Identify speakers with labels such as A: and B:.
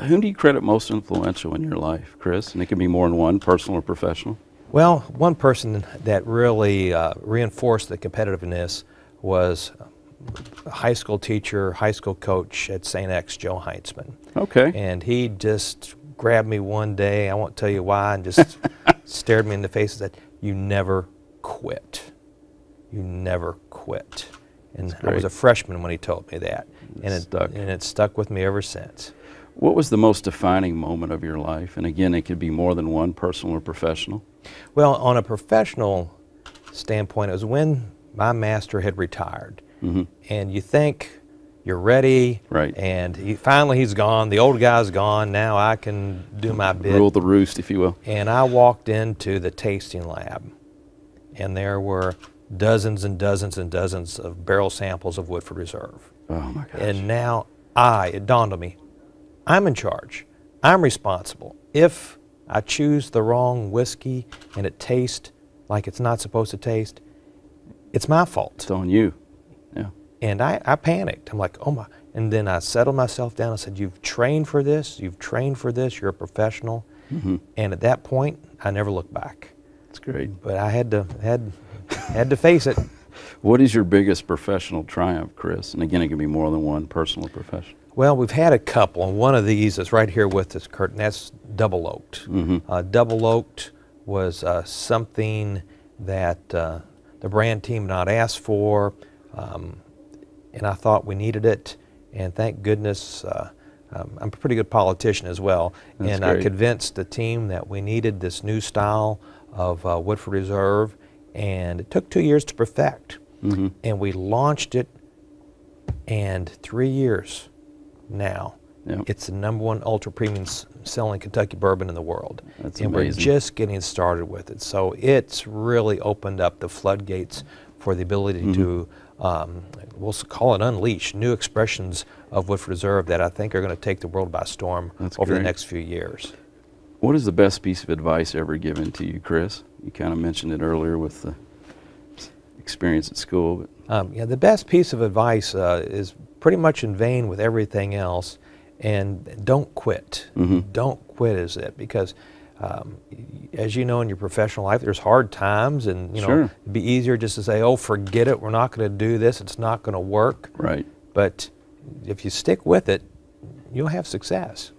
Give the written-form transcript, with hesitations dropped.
A: Whom do you credit most influential in your life, Chris? And it can be more than one, personal or professional.
B: Well, one person that really reinforced the competitiveness was a high school teacher, high school coach at St. X, Joe Heinzman.
A: Okay.
B: And he just grabbed me one day, I won't tell you why, and just stared me in the face and said, "You never quit. You never quit." And I was a freshman when he told me that. And it stuck with me ever since.
A: What was the most defining moment of your life? And again, it could be more than one, personal or professional.
B: Well, on a professional standpoint, it was when my master had retired. And you think you're ready,
A: right?
B: And finally he's gone. The old guy's gone. Now I can do my bit.
A: Rule the roost, if you will.
B: And I walked into the tasting lab, and there were dozens and dozens and dozens of barrel samples of Woodford Reserve.
A: Oh my gosh!
B: And now it dawned on me, I'm in charge. I'm responsible. If I choose the wrong whiskey and it tastes like it's not supposed to taste, it's my fault.
A: It's on you. Yeah.
B: And I panicked. I'm like, oh my. And then I settled myself down and said, you've trained for this. You've trained for this. You're a professional. And at that point, I never looked back.
A: That's great.
B: But I had to face it.
A: What is your biggest professional triumph, Chris? And again, it can be more than one, personal or professional.
B: Well, we've had a couple, and one of these is right here with us, Kurt, and that's Double Oaked. Double Oaked was something that the brand team had not asked for, and I thought we needed it, and thank goodness, I'm a pretty good politician as well,
A: That's
B: and
A: great.
B: I convinced the team that we needed this new style of Woodford Reserve, and it took 2 years to perfect, and we launched it, and 3 years now, it's the #1 ultra premium selling Kentucky bourbon in the world.
A: That's
B: and
A: amazing.
B: We're just getting started with it. So it's really opened up the floodgates for the ability to, we'll call it unleash, new expressions of Woodford Reserve that I think are going to take the world by storm over the next few years.
A: What is the best piece of advice ever given to you, Chris? You kind of mentioned it earlier with the experience at school.
B: Yeah, the best piece of advice is pretty much in vein with everything else, and don't quit. Don't quit is it, because as you know, in your professional life, there's hard times, and it'd be easier just to say, oh, forget it, we're not going to do this, it's not going to work.
A: Right.
B: But if you stick with it, you'll have success.